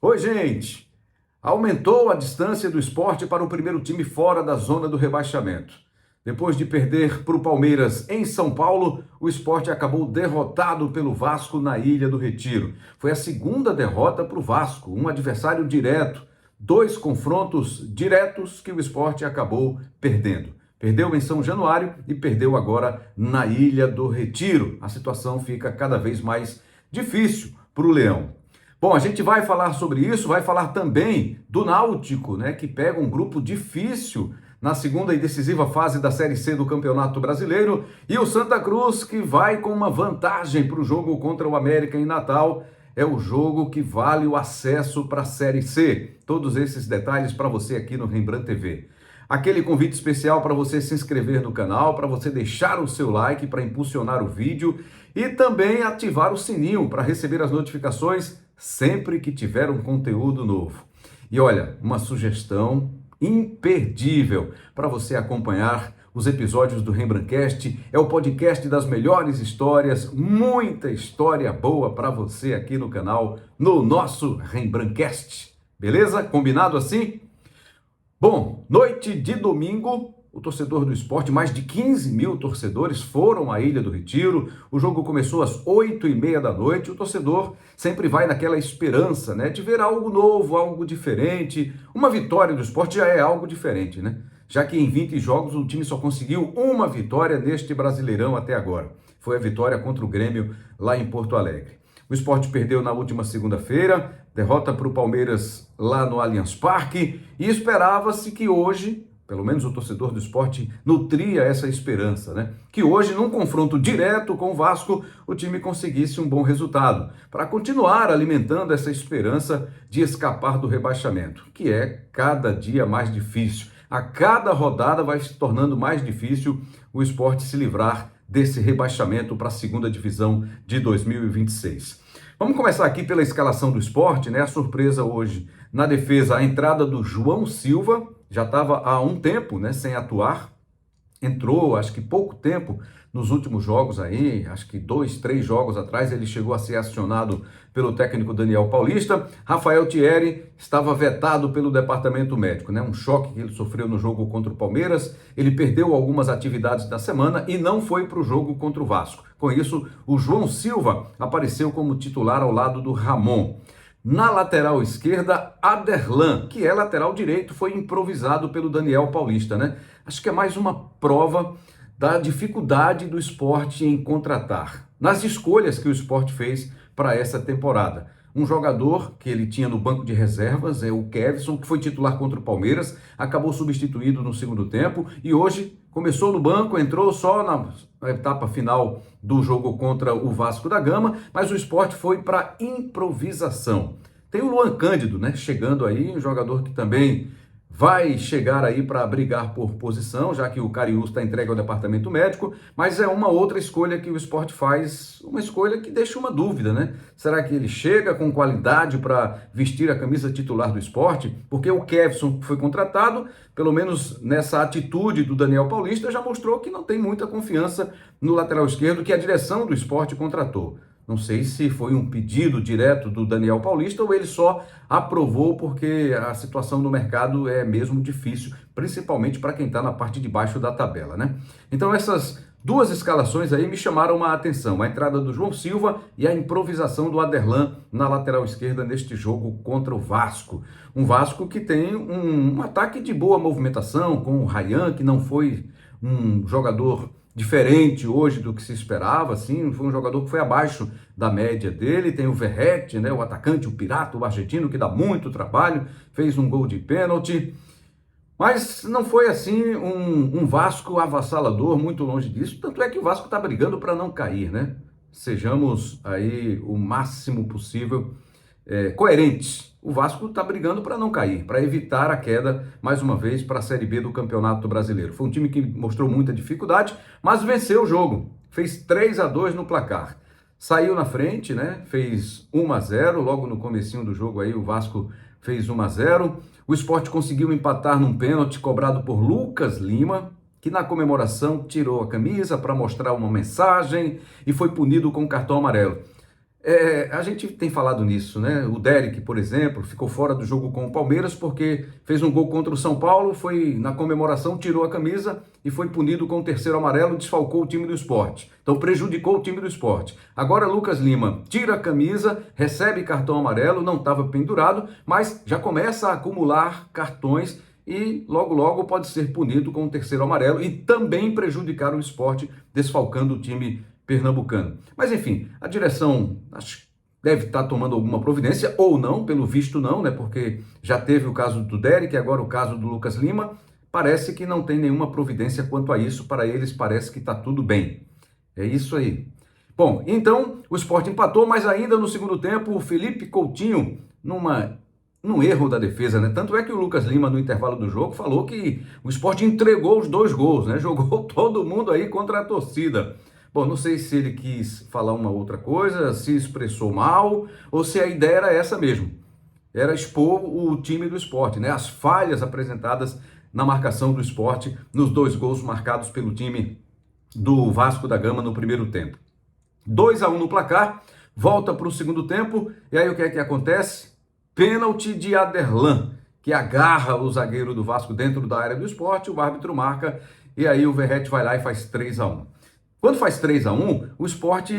Oi, gente! Aumentou a distância do Sport para o primeiro time fora da zona do rebaixamento. Depois de perder para o Palmeiras em São Paulo, o Sport acabou derrotado pelo Vasco na Ilha do Retiro. Foi a segunda derrota para o Vasco, um adversário direto. Dois confrontos diretos que o Sport acabou perdendo. Perdeu em São Januário e perdeu agora na Ilha do Retiro. A situação fica cada vez mais difícil para o Leão. Bom, a gente vai falar sobre isso, vai falar também do Náutico, né, que pega um grupo difícil na segunda e decisiva fase da Série C do Campeonato Brasileiro, e o Santa Cruz, que vai com uma vantagem para o jogo contra o América em Natal. É o jogo que vale o acesso para a Série C. Todos esses detalhes para você aqui no Rembrandt TV. Aquele convite especial para você se inscrever no canal, para você deixar o seu like para impulsionar o vídeo e também ativar o sininho para receber as notificações sempre que tiver um conteúdo novo. E olha, uma sugestão imperdível para você acompanhar os episódios do Rembrandtcast, é o podcast das melhores histórias, muita história boa para você aqui no canal, no nosso Rembrandtcast. Beleza? Combinado assim? Bom, noite de domingo, o torcedor do Sport, mais de 15 mil torcedores foram à Ilha do Retiro. O jogo começou às 8h30 da noite. O torcedor sempre vai naquela esperança, né, de ver algo novo, algo diferente. Uma vitória do Sport já é algo diferente, né? Já que em 20 jogos o time só conseguiu uma vitória neste Brasileirão até agora. Foi a vitória contra o Grêmio lá em Porto Alegre. O Sport perdeu na última segunda-feira, derrota para o Palmeiras lá no Allianz Parque, e esperava-se que hoje, pelo menos o torcedor do Sport nutria essa esperança, né? Que hoje, num confronto direto com o Vasco, o time conseguisse um bom resultado, para continuar alimentando essa esperança de escapar do rebaixamento, que é cada dia mais difícil. A cada rodada vai se tornando mais difícil o Sport se livrar desse rebaixamento para a segunda divisão de 2026. Vamos começar aqui pela escalação do Sport, né? A surpresa hoje na defesa, a entrada do João Silva, já estava há um tempo, né, sem atuar, entrou acho que pouco tempo nos últimos jogos aí, acho que 2, 3 jogos atrás ele chegou a ser acionado pelo técnico Daniel Paulista. Rafael Thierry estava vetado pelo departamento médico, né? Um choque que ele sofreu no jogo contra o Palmeiras. Ele perdeu algumas atividades da semana e não foi para o jogo contra o Vasco. Com isso, o João Silva apareceu como titular ao lado do Ramon. Na lateral esquerda, Aderlan, que é lateral direito, foi improvisado pelo Daniel Paulista, né? Acho que é mais uma prova da dificuldade do Sport em contratar, nas escolhas que o Sport fez para essa temporada. Um jogador que ele tinha no banco de reservas, é o Kevson, que foi titular contra o Palmeiras, acabou substituído no segundo tempo e hoje começou no banco, entrou só na etapa final do jogo contra o Vasco da Gama, mas o Sport foi para improvisação. Tem o Luan Cândido, né, chegando aí, um jogador que também vai chegar aí para brigar por posição, já que o Cariús está entregue ao departamento médico, mas é uma outra escolha que o Sport faz, uma escolha que deixa uma dúvida, né? Será que ele chega com qualidade para vestir a camisa titular do Sport? Porque o Kevson, que foi contratado, pelo menos nessa atitude do Daniel Paulista, já mostrou que não tem muita confiança no lateral esquerdo que a direção do Sport contratou. Não sei se foi um pedido direto do Daniel Paulista ou ele só aprovou porque a situação no mercado é mesmo difícil, principalmente para quem está na parte de baixo da tabela, né? Então essas duas escalações aí me chamaram a atenção, a entrada do João Silva e a improvisação do Aderlan na lateral esquerda neste jogo contra o Vasco. Um Vasco que tem um ataque de boa movimentação, com o Ryan, que não foi um jogador diferente hoje do que se esperava, assim, foi um jogador que foi abaixo da média dele. Tem o Verratti, né, o atacante, o pirata, o argentino, que dá muito trabalho, fez um gol de pênalti, mas não foi assim um Vasco avassalador, muito longe disso, tanto é que o Vasco está brigando para não cair, né? Sejamos aí o máximo possível coerentes. O Vasco está brigando para não cair, para evitar a queda, mais uma vez, para a Série B do Campeonato Brasileiro. Foi um time que mostrou muita dificuldade, mas venceu o jogo. Fez 3-2 no placar. Saiu na frente, né? Fez 1-0, logo no comecinho do jogo aí o Vasco fez 1-0. O Sport conseguiu empatar num pênalti cobrado por Lucas Lima, que na comemoração tirou a camisa para mostrar uma mensagem e foi punido com cartão amarelo. A gente tem falado nisso, né? O Derek, por exemplo, ficou fora do jogo com o Palmeiras porque fez um gol contra o São Paulo, foi na comemoração, tirou a camisa e foi punido com o terceiro amarelo, desfalcou o time do Sport. Então prejudicou o time do Sport. Agora Lucas Lima tira a camisa, recebe cartão amarelo, não estava pendurado, mas já começa a acumular cartões e logo logo pode ser punido com o terceiro amarelo e também prejudicar o Sport, desfalcando o time pernambucano. Mas enfim, a direção acho que deve estar tomando alguma providência, ou não, pelo visto não, né? Porque já teve o caso do Derek, agora o caso do Lucas Lima. Parece que não tem nenhuma providência quanto a isso, para eles parece que está tudo bem. É isso aí. Bom, então o Sport empatou, mas ainda no segundo tempo o Felipe Coutinho, num erro da defesa, né? Tanto é que o Lucas Lima, no intervalo do jogo, falou que o Sport entregou os 2 gols, né? Jogou todo mundo aí contra a torcida. Bom, não sei se ele quis falar uma outra coisa, se expressou mal, ou se a ideia era essa mesmo. Era expor o time do Sport, né? As falhas apresentadas na marcação do Sport nos 2 gols marcados pelo time do Vasco da Gama no primeiro tempo. 2-1 no placar, volta para o segundo tempo, e aí o que é que acontece? Pênalti de Aderlan, que agarra o zagueiro do Vasco dentro da área do Sport, o árbitro marca, e aí o Verratti vai lá e faz 3-1. Quando faz 3-1, o Sport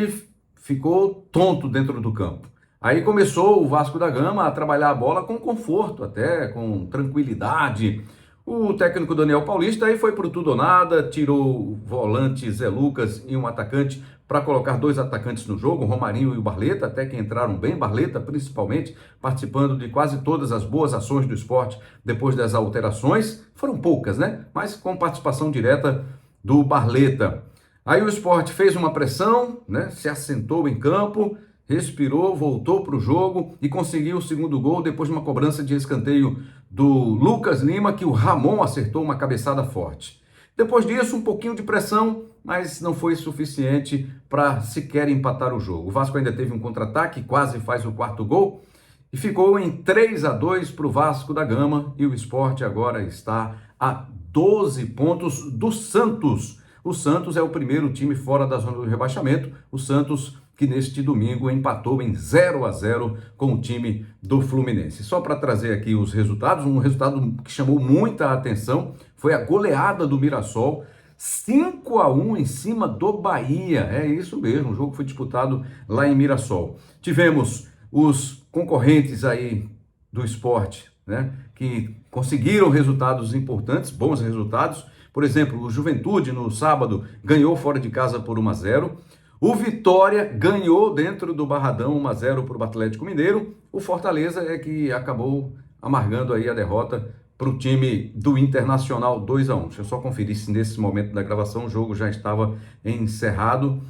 ficou tonto dentro do campo. Aí começou o Vasco da Gama a trabalhar a bola com conforto, até com tranquilidade. O técnico Daniel Paulista aí foi pro tudo ou nada, tirou o volante Zé Lucas e um atacante para colocar 2 atacantes no jogo, o Romarinho e o Barleta, até que entraram bem, Barleta principalmente, participando de quase todas as boas ações do Sport depois das alterações. Foram poucas, né? Mas com participação direta do Barleta. Aí o Sport fez uma pressão, né? Se assentou em campo, respirou, voltou para o jogo e conseguiu o segundo gol depois de uma cobrança de escanteio do Lucas Lima, que o Ramon acertou uma cabeçada forte. Depois disso, um pouquinho de pressão, mas não foi suficiente para sequer empatar o jogo. O Vasco ainda teve um contra-ataque, quase faz o 4º gol e ficou em 3-2 para o Vasco da Gama, e o Sport agora está a 12 pontos do Santos. O Santos é o primeiro time fora da zona do rebaixamento. O Santos, que neste domingo empatou em 0-0 com o time do Fluminense. Só para trazer aqui os resultados, um resultado que chamou muita atenção foi a goleada do Mirassol, 5-1 em cima do Bahia. É isso mesmo, o jogo foi disputado lá em Mirassol. Tivemos os concorrentes aí do Sport, né, que conseguiram resultados importantes, bons resultados. Por exemplo, o Juventude no sábado ganhou fora de casa por 1-0. O Vitória ganhou dentro do Barradão 1-0 para o Atlético Mineiro. O Fortaleza é que acabou amargando aí a derrota para o time do Internacional 2-1. Deixa eu só conferir se nesse momento da gravação o jogo já estava encerrado.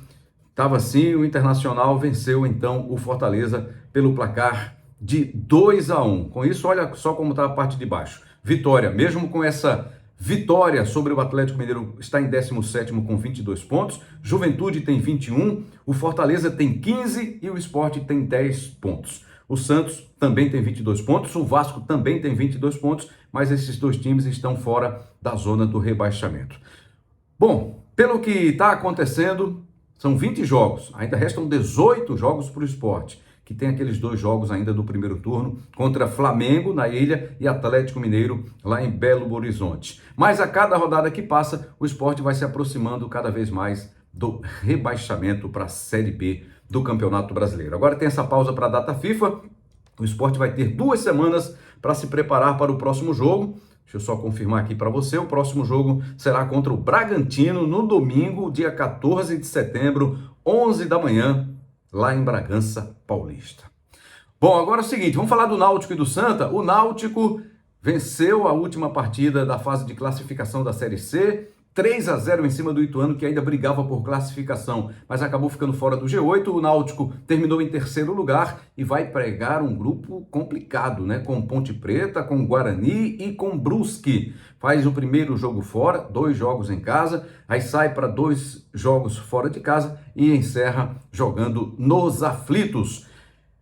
Estava sim, o Internacional venceu então o Fortaleza pelo placar de 2-1. Com isso, olha só como está a parte de baixo. Vitória, mesmo com essa vitória sobre o Atlético Mineiro, está em 17º com 22 pontos. Juventude tem 21, o Fortaleza tem 15 e o Sport tem 10 pontos. O Santos também tem 22 pontos, o Vasco também tem 22 pontos, mas esses 2 times estão fora da zona do rebaixamento. Bom, pelo que está acontecendo, são 20 jogos, ainda restam 18 jogos para o Sport, que tem aqueles 2 jogos ainda do primeiro turno, contra Flamengo na Ilha e Atlético Mineiro lá em Belo Horizonte. Mas a cada rodada que passa, o Sport vai se aproximando cada vez mais do rebaixamento para a Série B do Campeonato Brasileiro. Agora tem essa pausa para a data FIFA, o Sport vai ter 2 semanas para se preparar para o próximo jogo. Deixa eu só confirmar aqui para você, o próximo jogo será contra o Bragantino no domingo, dia 14 de setembro, 11 da manhã, lá em Bragança Paulista. Bom, agora é o seguinte, vamos falar do Náutico e do Santa. O Náutico venceu a última partida da fase de classificação da Série C, 3-0 em cima do Ituano, que ainda brigava por classificação, mas acabou ficando fora do G8. O Náutico terminou em 3º lugar e vai pegar um grupo complicado, né? Com Ponte Preta, com Guarani e com Brusque. Faz o primeiro jogo fora, 2 jogos em casa, aí sai para 2 jogos fora de casa e encerra jogando nos aflitos.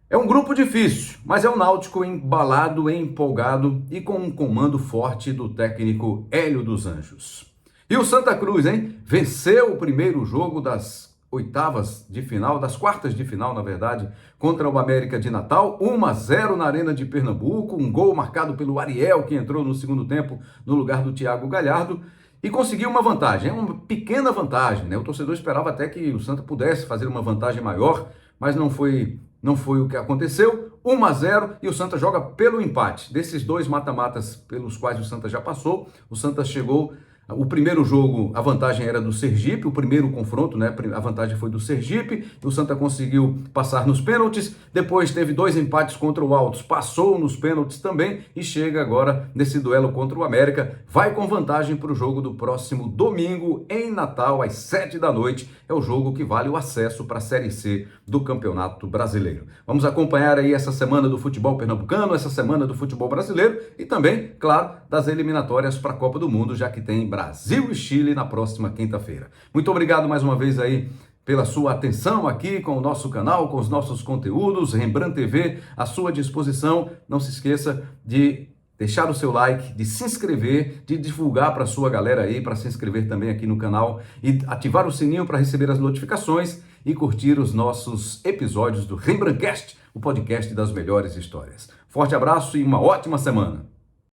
É um grupo difícil, mas é um Náutico embalado, empolgado e com um comando forte do técnico Hélio dos Anjos. E o Santa Cruz, hein? Venceu o primeiro jogo das oitavas de final, das quartas de final, na verdade, contra o América de Natal, 1-0 na Arena de Pernambuco, um gol marcado pelo Ariel, que entrou no segundo tempo no lugar do Thiago Galhardo, e conseguiu uma vantagem, é uma pequena vantagem, né? O torcedor esperava até que o Santa pudesse fazer uma vantagem maior, mas não foi o que aconteceu. 1-0 e o Santa joga pelo empate. Desses dois mata-matas pelos quais o Santa já passou, o Santa chegou. O primeiro jogo, a vantagem era do Sergipe, o primeiro confronto, né? A vantagem foi do Sergipe, o Santa conseguiu passar nos pênaltis, depois teve 2 empates contra o Altos, passou nos pênaltis também e chega agora nesse duelo contra o América, vai com vantagem para o jogo do próximo domingo em Natal, às 7 da noite, é o jogo que vale o acesso para a Série C do Campeonato Brasileiro. Vamos acompanhar aí essa semana do futebol pernambucano, essa semana do futebol brasileiro e também, claro, das eliminatórias para a Copa do Mundo, já que tem Brasil e Chile na próxima quinta-feira. Muito obrigado mais uma vez aí pela sua atenção aqui com o nosso canal, com os nossos conteúdos, Rembrandt TV à sua disposição. Não se esqueça de deixar o seu like, de se inscrever, de divulgar para a sua galera aí, para se inscrever também aqui no canal e ativar o sininho para receber as notificações e curtir os nossos episódios do Rembrandtcast, o podcast das melhores histórias. Forte abraço e uma ótima semana!